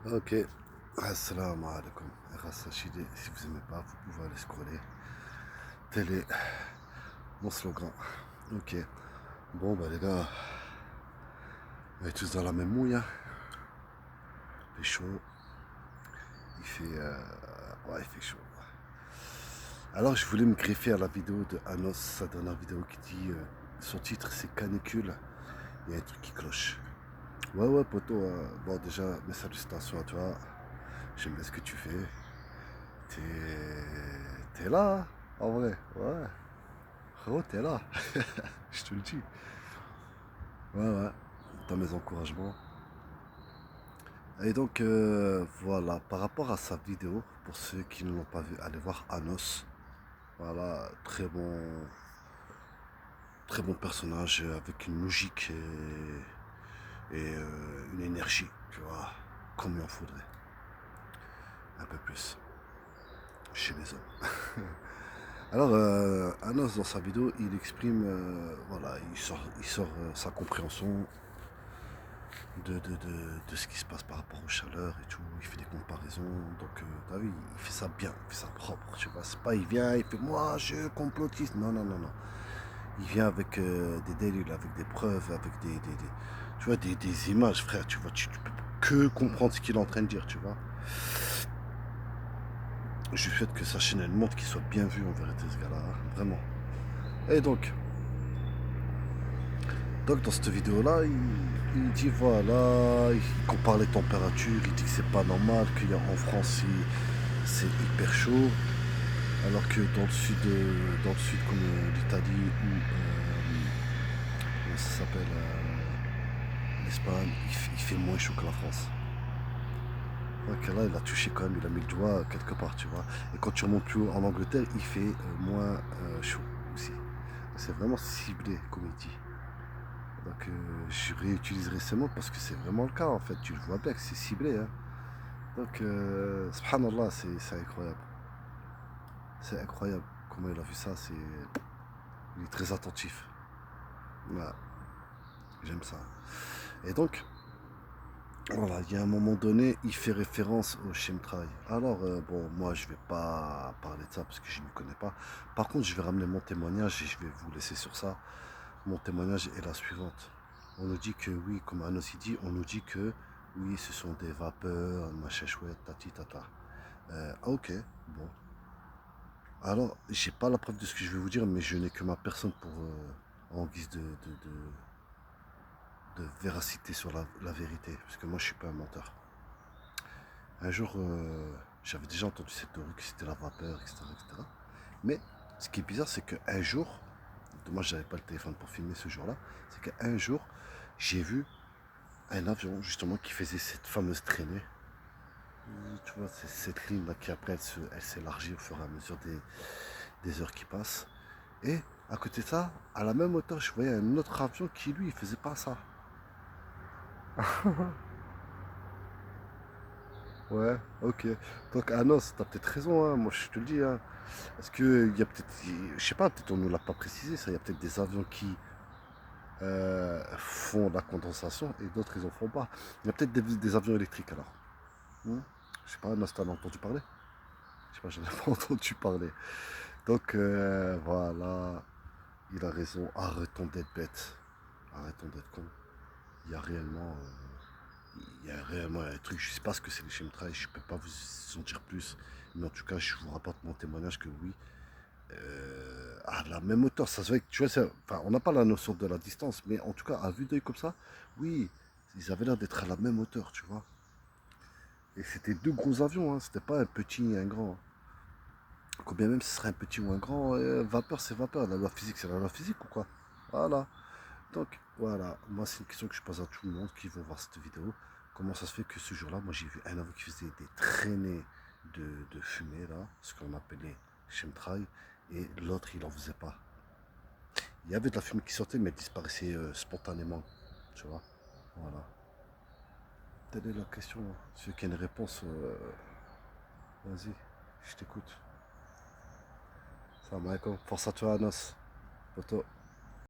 Ok, assalamu alaikum. Rachid, si vous aimez pas, vous pouvez aller scroller. Tel est mon slogan. Ok, bon bah les gars, on est tous dans la même mouille. Hein. Il fait chaud, ouais, il fait chaud. Alors je voulais me greffer à la vidéo de Anos, sa dernière vidéo qui dit, son titre c'est Canicule. Il y a un truc qui cloche. Ouais, ouais, poto, bon déjà, mes salutations à toi. J'aime bien ce que tu fais. T'es là, hein, en vrai, ouais. Frérot, t'es là, je te le dis. Ouais, ouais, dans mes encouragements. Et donc, voilà, par rapport à sa vidéo, pour ceux qui ne l'ont pas vu, allez voir Anos. Voilà, très bon personnage avec une logique et une énergie, tu vois, comme il en faudrait. Un peu plus, chez les hommes. Alors, Anos, dans sa vidéo, il exprime, voilà, il sort sa compréhension de ce qui se passe par rapport aux chaleurs et tout. Il fait des comparaisons. Donc, t'as vu, il fait ça bien, il fait ça propre. Tu vois, c'est pas, il vient, il fait moi, je complotiste. Non, non, non, non. Il vient avec des délires, avec des preuves, avec tu vois, des images, frère. Tu vois, tu peux que comprendre ce qu'il est en train de dire, tu vois. Je souhaite que sa chaîne, elle montre qu'il soit bien vu en vérité, ce gars-là. Hein, vraiment. Et donc dans cette vidéo-là, il dit voilà, il compare les températures, il dit que c'est pas normal, qu'en France c'est hyper chaud, alors que dans le sud comme l'Italie ou comment ça s'appelle, l'Espagne, il fait moins chaud que la France. Donc là, il a touché quand même, il a mis le doigt quelque part, tu vois. Et quand tu remontes plus haut en Angleterre, il fait moins chaud aussi. C'est vraiment ciblé, comme il dit. Donc je réutiliserai ces mots parce que c'est vraiment le cas en fait. Tu le vois bien que c'est ciblé. Hein. Donc subhanallah, c'est incroyable. C'est incroyable comment il a vu ça. Il est très attentif. Ouais, j'aime ça. Et donc, voilà, il y a un moment donné, il fait référence au chemtrail. Alors, bon, moi, je vais pas parler de ça parce que je ne m'y connais pas. Par contre, je vais ramener mon témoignage et je vais vous laisser sur ça. Mon témoignage est la suivante. On nous dit que oui, comme Anos dit, on nous dit que oui, ce sont des vapeurs, machin chouette, tati tata. Ok, bon. Alors, j'ai pas la preuve de ce que je vais vous dire, mais je n'ai que ma personne pour en guise de véracité sur la vérité, parce que moi je suis pas un menteur. Un jour, j'avais déjà entendu cette théorie que c'était la vapeur, etc., etc. Mais ce qui est bizarre, c'est qu'un jour, moi j'avais pas le téléphone pour filmer ce jour-là, c'est qu'un jour, j'ai vu un avion justement qui faisait cette fameuse traînée. Tu vois, c'est cette ligne là qui après elle s'élargit au fur et à mesure des heures qui passent. Et à côté de ça, à la même hauteur, je voyais un autre avion qui lui, il faisait pas ça. Ouais, ok. Donc Anos, t'as peut-être raison, hein, moi je te le dis. Hein. Est-ce qu'il y a peut-être, je sais pas, peut-être on ne nous l'a pas précisé, ça, il y a peut-être des avions qui font la condensation et d'autres ils en font pas. Il y a peut-être des avions électriques alors. Hmm. Je sais pas, Anos, t'en as entendu parler? Je sais pas, j'en ai pas entendu parler. Donc voilà, il a raison, arrêtons d'être bêtes, arrêtons d'être cons. Il y a réellement, il y a réellement un truc, je sais pas ce que c'est les chemtrails, je peux pas vous en dire plus, mais en tout cas, je vous rapporte mon témoignage que oui, à la même hauteur, ça se voit que tu vois, enfin, on n'a pas la notion de la distance, mais en tout cas, à vue d'œil comme ça, oui, ils avaient l'air d'être à la même hauteur, tu vois. Et c'était deux gros avions, hein, c'était pas un petit et un grand. Combien même ce serait un petit ou un grand, vapeur c'est vapeur, la loi physique c'est la loi physique ou quoi. Voilà. Donc voilà, moi c'est une question que je pose à tout le monde qui veut voir cette vidéo. Comment ça se fait que ce jour-là, moi j'ai vu un avion qui faisait des traînées de fumée là, ce qu'on appelait chemtrail, et l'autre il en faisait pas. Il y avait de la fumée qui sortait mais elle disparaissait spontanément, tu vois. Voilà. Telle est la question. Hein. Celui qui a une réponse, vas-y, je t'écoute. Salam alaikum. Force à toi, Anas. Poto.